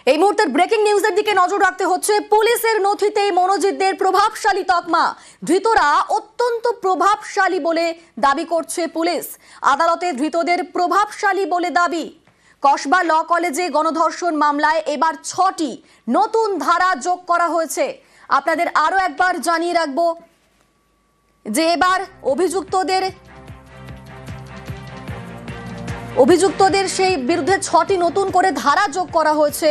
এই মুহূর্তের ব্রেকিং নিউজের দিকে নজর রাখতে হচ্ছে। পুলিশের নথিতে মনোজিতদের প্রভাবশালী তকমা, ধৃতরা অত্যন্ত প্রভাবশালী বলে দাবি করছে পুলিশ। আদালতে ধৃতদের প্রভাবশালী বলে দাবি। কসবা ল কলেজে গণধর্ষণ মামলায় এবার 6টি নতুন ধারা যোগ করা হয়েছে। আপনাদের আরো একবার জানিয়ে রাখবো যে এবার অভিযুক্তদের সেই বিরুদ্ধে 6টি নতুন করে ধারা যোগ করা হয়েছে।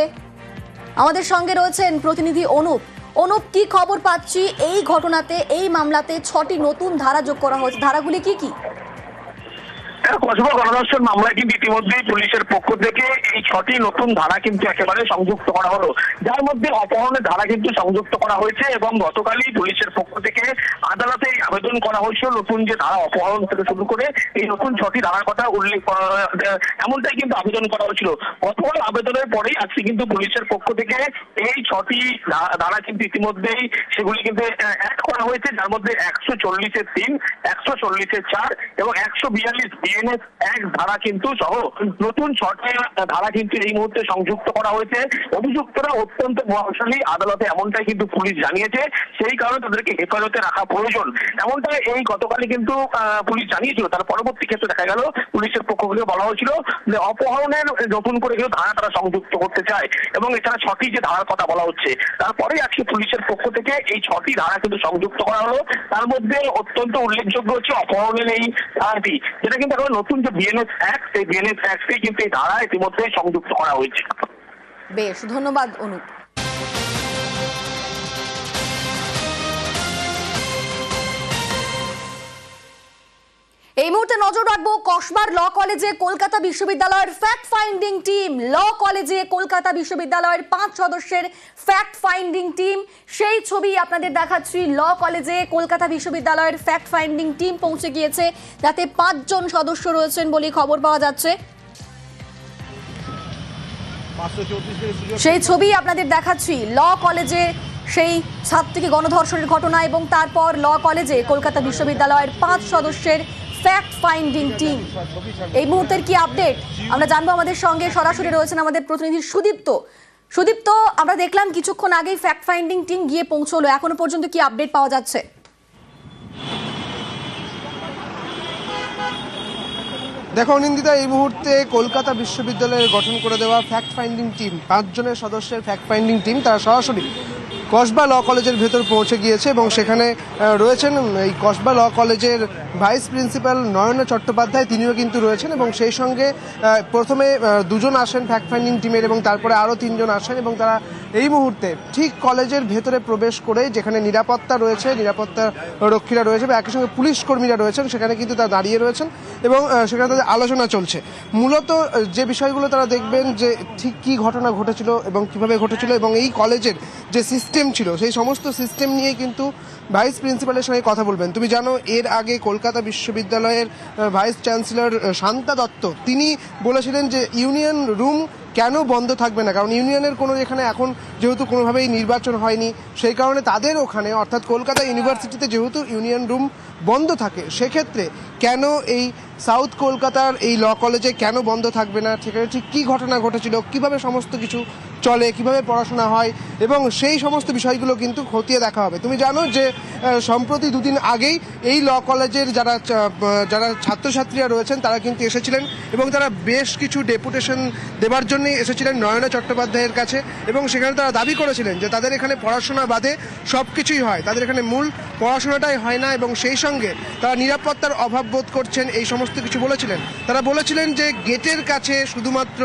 আমাদের সঙ্গে রয়েছেন প্রতিনিধি অনুপ, কি খবর পাচ্ছি এই ঘটনাতে, এই মামলাতে 6টি নতুন ধারা যোগ করা হয়েছে, ধারাগুলি কি কি? কসবা গণধর্ষণ মামলায় কিন্তু ইতিমধ্যেই পুলিশের পক্ষ থেকে এই 6টি নতুন ধারা কিন্তু একেবারে সংযুক্ত করা হলো, যার মধ্যে অপহরণের ধারা কিন্তু সংযুক্ত করা হয়েছে। এবং গতকালই পুলিশের পক্ষ থেকে আদালতে আবেদন করা হয়েছিল নতুন যে ধারা, অপহরণ থেকে শুরু করে এই নতুন 6টি ধারার কথা উল্লেখ করা, এমনটাই কিন্তু আবেদন করা হয়েছিল। গতকাল আবেদনের পরেই আজকে কিন্তু পুলিশের পক্ষ থেকে এই 6টি ধারা কিন্তু ইতিমধ্যেই সেগুলি কিন্তু অ্যাড করা হয়েছে, যার মধ্যে 140-এর 3, 140-এর 4 এবং 142 বিএনএস 1 ধারা কিন্তু সহ নতুন 6টি ধারা কিন্তু এই মুহূর্তে সংযুক্ত করা হয়েছে। অভিযুক্তরা অত্যন্ত প্রভাবশালী, আদালতে এমনটাই কিন্তু পুলিশ জানিয়েছে, সেই কারণে তাদেরকে হেফাজতে রাখা প্রয়োজন, এমনটা এই গতকালই কিন্তু পুলিশ জানিয়েছিল। তার পরবর্তী ক্ষেত্রে দেখা গেল পুলিশের পক্ষ থেকে বলা হয়েছিল যে অপহরণের নতুন করে কিন্তু ধারা তারা সংযুক্ত করতে চায় এবং এছাড়া 6টি যে ধারার কথা বলা হচ্ছে, তারপরেই আজকে পুলিশের পক্ষ থেকে এই 6টি ধারা কিন্তু সংযুক্ত করা হলো। তার মধ্যে অত্যন্ত উল্লেখযোগ্য হচ্ছে অপহরণের এই ধারাটি, যেটা কিন্তু এখন নতুন যে বিএনএস অ্যাক্ট, সেই বিএনএস অ্যাক্টে কিন্তু এই ধারা ইতিমধ্যে সংযুক্ত করা হয়েছে। বেশ, ধন্যবাদ অনুপ। এই মুহূর্তে নজর রাখবো কসবার ল কলেজে কলকাতা বিশ্ববিদ্যালয়ের ফ্যাক্ট ফাইন্ডিং টিম। ল কলেজে কলকাতা বিশ্ববিদ্যালয়ের 5 সদস্যের ফ্যাক্ট ফাইন্ডিং টিম, সেই ছবি আপনাদের দেখাচ্ছি। ল কলেজে কলকাতা বিশ্ববিদ্যালয়ের ফ্যাক্ট ফাইন্ডিং টিম পৌঁছে গিয়েছে, যাতে 5 জন সদস্য রয়েছেন বলে খবর পাওয়া যাচ্ছে। সেই ছবি আপনাদের দেখাচ্ছি। ল কলেজে সেই ছাত্রীকে গণধর্ষণের ঘটনা এবং তারপর ল কলেজে কলকাতা বিশ্ববিদ্যালয়ের 5 সদস্যের ফ্যাক্ট ফাইন্ডিং টিম। এই মুহূর্তের কি আপডেট আমরা জানবো। আমাদের সঙ্গে সরাসরি রয়েছেন আমাদের প্রতিনিধি সুদীপ্ত। আমরা দেখলাম কিছুক্ষণ আগেই ফ্যাক্ট ফাইন্ডিং টিম গিয়ে পৌঁছলো, এখনো পর্যন্ত কি আপডেট পাওয়া যাচ্ছে? দেখো অনিন্দিতা, এই মুহূর্তে কলকাতা বিশ্ববিদ্যালয়ের গঠন করে দেওয়া ফ্যাক্ট ফাইন্ডিং টিম, 5 জনের সদস্যের ফ্যাক্ট ফাইন্ডিং টিম, তারা সরাসরি কসবা ল কলেজের ভেতর পৌঁছে গিয়েছে এবং সেখানে রয়েছেন এই কসবা ল কলেজের ভাইস প্রিন্সিপাল নয়না চট্টোপাধ্যায়, তিনিও কিন্তু রয়েছেন। এবং সেই সঙ্গে প্রথমে 2 জন আসেন ফ্যাক্ট ফাইন্ডিং টিমের এবং তারপরে আরও 3 জন আসেন এবং তারা এই মুহূর্তে ঠিক কলেজের ভেতরে প্রবেশ করে, যেখানে নিরাপত্তা রয়েছে, নিরাপত্তা রক্ষীরা রয়েছে বা একই সঙ্গে পুলিশ কর্মীরা রয়েছেন, সেখানে কিন্তু তারা দাঁড়িয়ে রয়েছেন এবং সেখানে তাদের আলোচনা চলছে। মূলত যে বিষয়গুলো তারা দেখবেন যে ঠিক কী ঘটনা ঘটেছিল এবং কিভাবে ঘটেছিল এবং এই কলেজের যে সিস্টেম ছিল, সেই সমস্ত সিস্টেম নিয়ে কিন্তু ভাইস প্রিন্সিপালের সঙ্গে কথা বলবেন। তুমি জানো এর আগে কলকাতা বিশ্ববিদ্যালয়ের ভাইস চ্যান্সেলর শান্তা দত্ত, তিনি বলেছিলেন যে ইউনিয়ন রুম কেন বন্ধ থাকবে না, কারণ ইউনিয়নের কোনো এখানে এখন যেহেতু কোনোভাবেই নির্বাচন হয়নি, সেই কারণে তাদের ওখানে অর্থাৎ কলকাতা ইউনিভার্সিটিতে যেহেতু ইউনিয়ন রুম বন্ধ থাকে, সেক্ষেত্রে কেন এই সাউথ কলকাতার এই ল কলেজে কেন বন্ধ থাকবে না, সেখানে ঠিক কী ঘটনা ঘটেছিল, কিভাবে সমস্ত কিছু চলে, কিভাবে পড়াশোনা হয় এবং সেই সমস্ত বিষয়গুলো কিন্তু খতিয়ে দেখা হবে। তুমি জানো যে সম্প্রতি 2 দিন আগেই এই ল কলেজের যারা ছাত্রছাত্রীরা রয়েছেন তারা কিন্তু এসেছিলেন এবং তারা বেশ কিছু ডেপুটেশন দেবার জন্যই এসেছিলেন নয়না চট্টোপাধ্যায়ের কাছে এবং সেখানে তারা দাবি করেছিলেন যে তাদের এখানে পড়াশোনা বাদে সব কিছুই হয়, তাদের এখানে মূল পড়াশোনাটাই হয় না এবং সেই সঙ্গে তারা নিরাপত্তার অভাব বোধ করছেন, এই সমস্ত কিছু বলেছিলেন। তারা বলেছিলেন যে গেটের কাছে শুধুমাত্র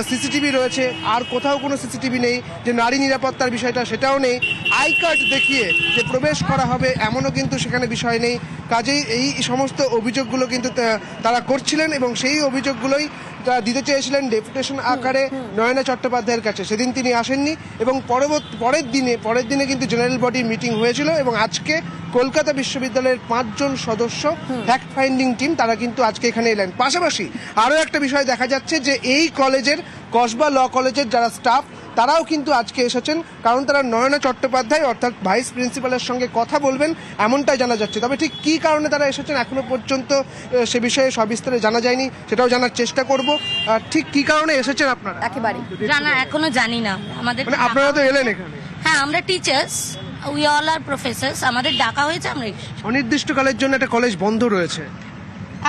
সিসিটিভি রয়েছে, আর কোথাও কোনো সিসিটিভি নেই, যে নারী নিরাপত্তার বিষয়টা সেটাও নেই, আই কার্ড দেখিয়ে যে প্রবেশ করা হবে এমনও কিন্তু সেখানে বিষয় নেই। কাজেই এই সমস্ত অভিযোগগুলো কিন্তু তারা করছিলেন এবং সেই অভিযোগগুলোই তারা দিতে চেয়েছিলেন ডেপুটেশন আকারে নয়না চট্টোপাধ্যায়ের কাছে। সেদিন তিনি আসেননি এবং পরের দিনে কিন্তু জেনারেল বডি মিটিং হয়েছিল এবং আজকে কলকাতা বিশ্ববিদ্যালয়ের 5 জন সদস্য ফ্যাক্ট ফাইন্ডিং টিম, তারা কিন্তু আজকে এখানে এলেন। পাশাপাশি আরও একটা বিষয় দেখা যাচ্ছে যে এই কলেজের, কসবা ল কলেজের যারা স্টাফ, তারাও কিন্তু আজকে এসেছেন, কারণ তারা নয়না চট্টোপাধ্যায় অর্থাৎ ভাইস প্রিন্সিপালের সঙ্গে কথা বলবেন এমনটাই জানা যাচ্ছে। তবে ঠিক কী কারণে তারা এসেছেন এখনো পর্যন্ত সে বিষয়ে সবিস্তারে জানা যায়নি, সেটাও জানার চেষ্টা করব। ঠিক কী কারণে এসেছেন আপনারা? একেবারে জানা এখনো জানি না। আমাদের মানে আপনারা তো এলেন এখানে, হ্যাঁ আমরা teachers, we all are professors, আমাদের ডাকা হয়েছে, আমরা এসেছি। অনির্দিষ্টকালের জন্য একটা কলেজ বন্ধ রয়েছে,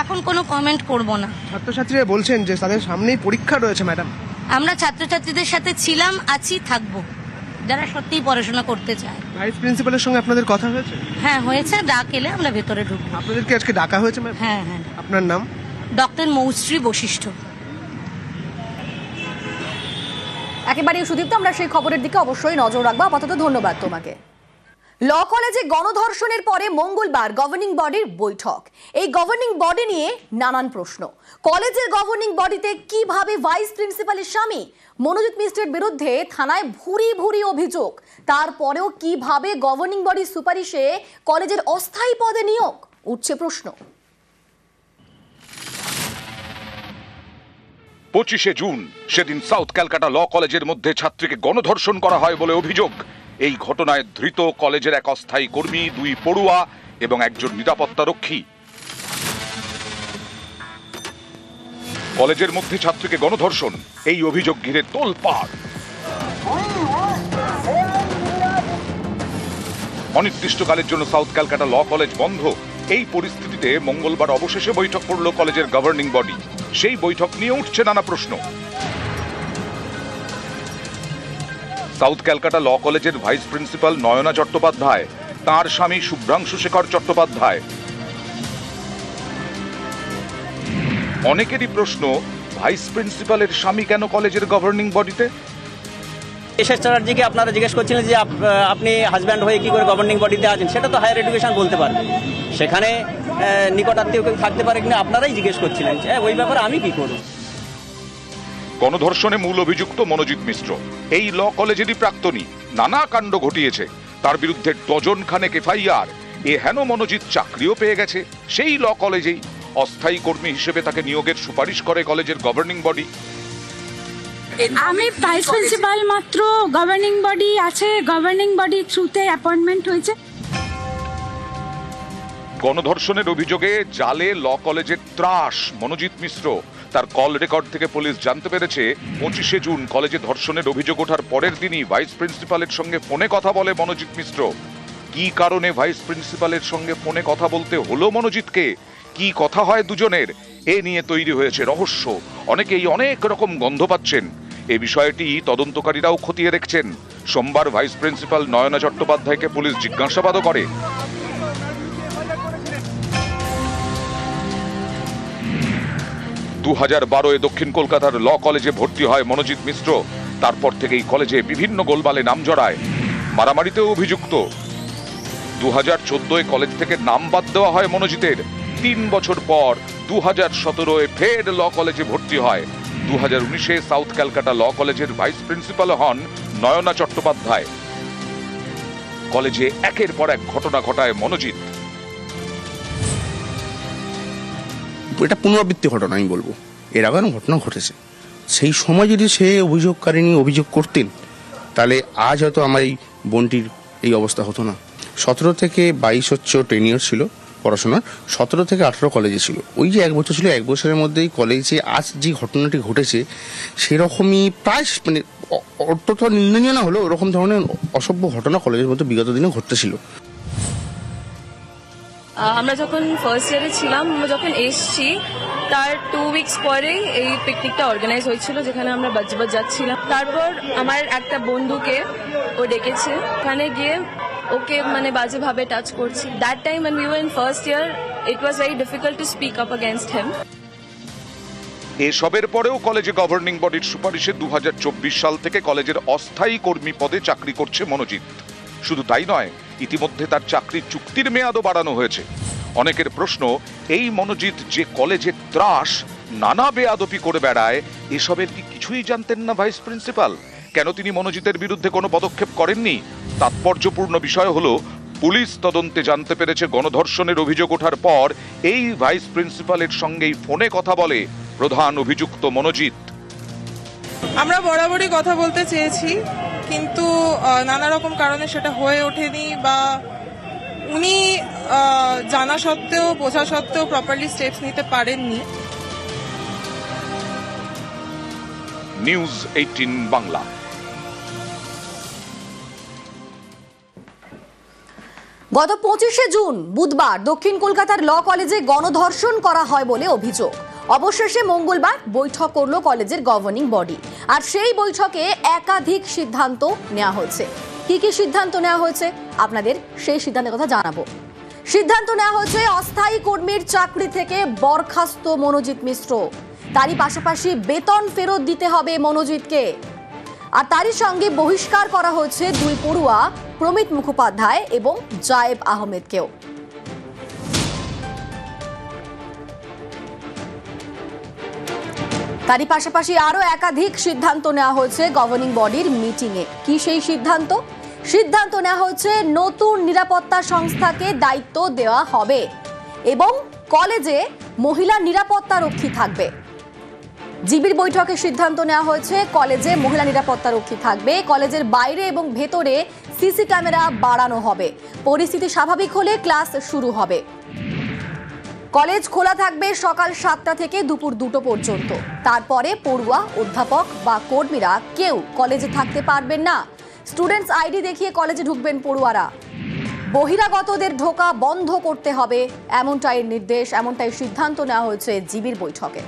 এখন কোনো কমেন্ট করব না। ছাত্রছাত্রীরা বলছেন যে তাদের সামনেই পরীক্ষা রয়েছে। ম্যাডাম, আমরা ছাত্রছাত্রীদের সাথে ছিলাম, আছি, থাকবো, যারা সত্যিই পড়াশোনা করতে চায়। ভাইস প্রিন্সিপালের সঙ্গে আপনাদের কথা হয়েছে? হ্যাঁ হয়েছে, ডাক এলে আমরা ভেতরে ঢুকবো। আপনাদেরকে আজকে ডাকা হয়েছে ম্যাম? হ্যাঁ হ্যাঁ। আপনার নাম? ডক্টর মৌশ্রী বশিষ্ঠ। একেবারে সুদীপ্ত, আমরা সেই খবরের দিকে অবশ্যই নজর রাখবো। আপাতত ধন্যবাদ তোমাকে। ল কলেজে গণধর্ষণের পরে মঙ্গলবার গভর্নিং বডির বৈঠক। এই গভর্নিং বডি নিয়ে নানান প্রশ্ন। কলেজের গভর্নিং বডিতে কিভাবে ভাইস প্রিন্সিপালের স্বামী মনোজিৎ মিশ্রের বিরুদ্ধে থানায় ভুরি ভুরি অভিযোগ, তারপরেও কিভাবে গভর্নিং বডির সুপারিশে কলেজের অস্থায়ী পদে নিয়োগ, উঠছে প্রশ্ন। 25শে জুন সেদিন সাউথ ক্যালকাটা ল কলেজের মধ্যে ছাত্রীকে গণধর্ষণ করা হয় বলে অভিযোগ। এই ঘটনায় ধৃত কলেজের এক অস্থায়ী কর্মী, 2 পড়ুয়া এবং একজন নিরাপত্তারক্ষী। কলেজের মধ্যে ছাত্রীকে গণধর্ষণ, এই অভিযোগ ঘিরে তোলপাড়। অনির্দিষ্টকালের জন্য সাউথ ক্যালকাটা ল কলেজ বন্ধ। এই পরিস্থিতিতে মঙ্গলবার অবশেষে বৈঠক করল কলেজের গভর্নিং বডি। সেই বৈঠক নিয়ে উঠছে নানা প্রশ্ন। সাউথ ক্যালকাটা ল কলেজের ভাইস প্রিন্সিপাল নয়না চট্টোপাধ্যায়, তাঁর স্বামী শুভ্রাংশু শেখর চট্টোপাধ্যায়। অনেকেরই প্রশ্ন, ভাইস প্রিন্সিপালের স্বামী কেন কলেজের গভর্নিং বডিতে? এসএস চ্যাটার্জিকে আপনারা জিজ্ঞেস করছিলেন যে আপনি হাজব্যান্ড হয়ে কি করে গভর্নিং বডিতে আছেন, সেটা তো হায়ার এডুকেশন বলতে পারবে। সেখানে নিকটাত্মীয় কেউ থাকতে পারে কিনা আপনারাই জিজ্ঞেস করছিলেন, ওই ব্যাপারে আমি কি করব। গণধর্ষণে মূল অভিযুক্ত মনোজিৎ মিশ্র, এই ল কলেজেরই প্রাক্তনী, নানা কাণ্ড ঘটিয়েছে। তার বিরুদ্ধে ডজন খানেক এফআইআর। এ হেন মনোজিৎ চাকরিও পেয়ে গেছে সেই ল কলেজেই। অস্থায়ী কর্মী হিসেবে তাকে নিয়োগের সুপারিশ করে কলেজের গভর্নিং বডি। আমি ভাইস প্রিন্সিপাল, মাত্র গভর্নিং বডি আছে, গভর্নিং বডি থ্রুতে অ্যাপয়েন্টমেন্ট হয়েছে। গণধর্ষণের অভিযোগে জালে ল কলেজের ত্রাস মনোজিৎ মিশ্র। তার কল রেকর্ড থেকে পুলিশ জানতে পেরেছে 25শে জুন কলেজে ধর্ষণের অভিযোগ ওঠার পরের দিনই ভাইস প্রিন্সিপালের সঙ্গে ফোনে কথা বলে মনোজিৎ মিশ্র। কি কারণে ভাইস প্রিন্সিপালের সঙ্গে ফোনে কথা বলতে হলো মনোজিৎকে, কি কথা হয় দুজনের, এ নিয়ে তৈরি হয়েছে রহস্য। অনেকেই অনেক রকম গন্ধ পাচ্ছেন। এ বিষয়টি তদন্তকারীরাও খতিয়ে দেখছেন। সোমবার ভাইস প্রিন্সিপাল নয়না চট্টোপাধ্যায়কে পুলিশ জিজ্ঞাসাবাদও করে। 2012-এ দক্ষিণ কলকাতার ল কলেজে ভর্তি হয় মনোজিৎ মিশ্র। তারপর থেকেই কলেজে বিভিন্ন গোলমালে নাম জড়ায়, মারামারিতেও অভিযুক্ত। 2014-এ কলেজ থেকে নাম বাদ দেওয়া হয় মনোজিতের। 3 বছর পর 2017-এ ফের ল কলেজে ভর্তি হয়। 2019-এ সাউথ ক্যালকাটা ল কলেজের ভাইস প্রিন্সিপাল হন নয়না চট্টোপাধ্যায়। কলেজে একের পর এক ঘটনা ঘটায় মনোজিৎ। এটা পুনরাবৃত্তি ঘটনা আমি বলবো, এর আগে ঘটনা ঘটেছে। সেই সময় যদি সে অভিযোগকারিনী অভিযোগ করতেন, তাহলে আজ হয়তো আমার এই বোনটির এই অবস্থা হতো না। 17 থেকে 22 হচ্ছে 10 ইয়ার ছিল পড়াশোনার, 17 থেকে 18 কলেজে ছিল। ওই যে 1 বছর ছিল, 1 বছরের মধ্যেই কলেজে আজ যে ঘটনাটি ঘটেছে সেরকমই প্রায় মানে অত্যন্ত নিন্দনীয় না হলেও ওরকম ধরনের অসভ্য ঘটনা কলেজের মধ্যে বিগত দিনে ঘটতেছিল। আমরা যখন ফার্স্ট ইয়ারে ছিলাম, আমরা যখন এসছি তার 2 উইকস পরেই এই পিকনিকটা অর্গানাইজ হয়েছিল, যেখানে আমরা বাজবাজ যাচ্ছিলাম। তারপর আমার একটা বন্ধুকে ও ডেকেছে, ওখানে গিয়ে ওকে মানে বাজেভাবে টাচ করছি। That time when we were in first year, it was very difficult to speak up against him. এসবের পরেও কলেজে গভর্নিং বডির সুপারিশে 2024 সাল থেকে কলেজের অস্থায়ী কর্মী পদে চাকরি করছে মনোজিৎ। শুধু তাই নয়, ইতিমধ্যে তার চাকরির চুক্তির মেয়াদও বাড়ানো হয়েছে। অনেকের প্রশ্ন, এই মনোজিৎ যে কলেজের ত্রাস, নানা বেয়াদপি করে বেড়ায়, এসবের কি কিছুই জানতেন না ভাইস প্রিন্সিপাল? কেন তিনি মনোজিতের বিরুদ্ধে কোনো পদক্ষেপ করেননি? তাৎপর্যপূর্ণ বিষয় হলো, পুলিশ তদন্তে জানতে পেরেছে গণধর্ষণের অভিযোগ ওঠার পর এই ভাইস প্রিন্সিপালের সঙ্গেই ফোনে কথা বলে প্রধান অভিযুক্ত মনোজিৎ। আমরা বরাবরই কথা বলতে চেয়েছি, কিন্তু নানা রকম কারণে সেটা হয়ে ওঠেনি, বা উনি জানা সত্ত্বেও বোঝা সত্ত্বেও প্রপারলি স্টেপস নিতে পারেননি। নিউজ 18 বাংলা। গত 25শে জুন বুধবার দক্ষিণ কলকাতার ল কলেজে গণধর্ষণ করা হয় বলে অভিযোগ। অবশেষে মঙ্গলবার বৈঠক করল কলেজের গভর্নিং বডি, আর সেই বৈঠকে একাধিক সিদ্ধান্ত নেওয়া হয়েছে। কি কি সিদ্ধান্ত নেওয়া হয়েছে আপনাদের সেই সিদ্ধান্তের কথা জানাবো। সিদ্ধান্ত নেওয়া হয়েছে অস্থায়ী কর্মীর চাকরি থেকে বরখাস্ত মনোজিৎ মিশ্র, তারই পাশাপাশি বেতন ফেরত দিতে হবে মনোজিৎকে, আর তারই সঙ্গে বহিষ্কার করা হয়েছে 2 পড়ুয়া প্রমিত মুখোপাধ্যায় এবং জায়েব আহমেদকেও। তারই পাশাপাশি আরো একাধিক সিদ্ধান্ত নেওয়া হয়েছে গভর্নিং বডির মিটিংয়ে। কি সেই সিদ্ধান্ত? সিদ্ধান্ত নেওয়া হয়েছে নতুন নিরাপত্তা সংস্থাকে দায়িত্ব দেওয়া হবে এবং কলেজে মহিলা নিরাপত্তা রক্ষী থাকবে। জিবির বৈঠকে সিদ্ধান্ত নেওয়া হয়েছে কলেজে মহিলা নিরাপত্তা রক্ষী থাকবে, কলেজের বাইরে এবং ভেতরে সিসি ক্যামেরা বাড়ানো হবে, পরিস্থিতি স্বাভাবিক হলে ক্লাস শুরু হবে। কলেজ খোলা থাকবে সকাল 7টা থেকে দুপুর 2টো পর্যন্ত। তারপরে পড়ুয়া, অধ্যাপক বা কর্মীরা কেউ কলেজে থাকতে পারবেন না। স্টুডেন্টস আইডি দেখিয়ে কলেজে ঢুকবেন পড়ুয়ারা। বহিরাগতদের ঢোকা বন্ধ করতে হবে, এমনটাই নির্দেশ, এমনটাই সিদ্ধান্ত নেওয়া হয়েছে জিবির বৈঠকে।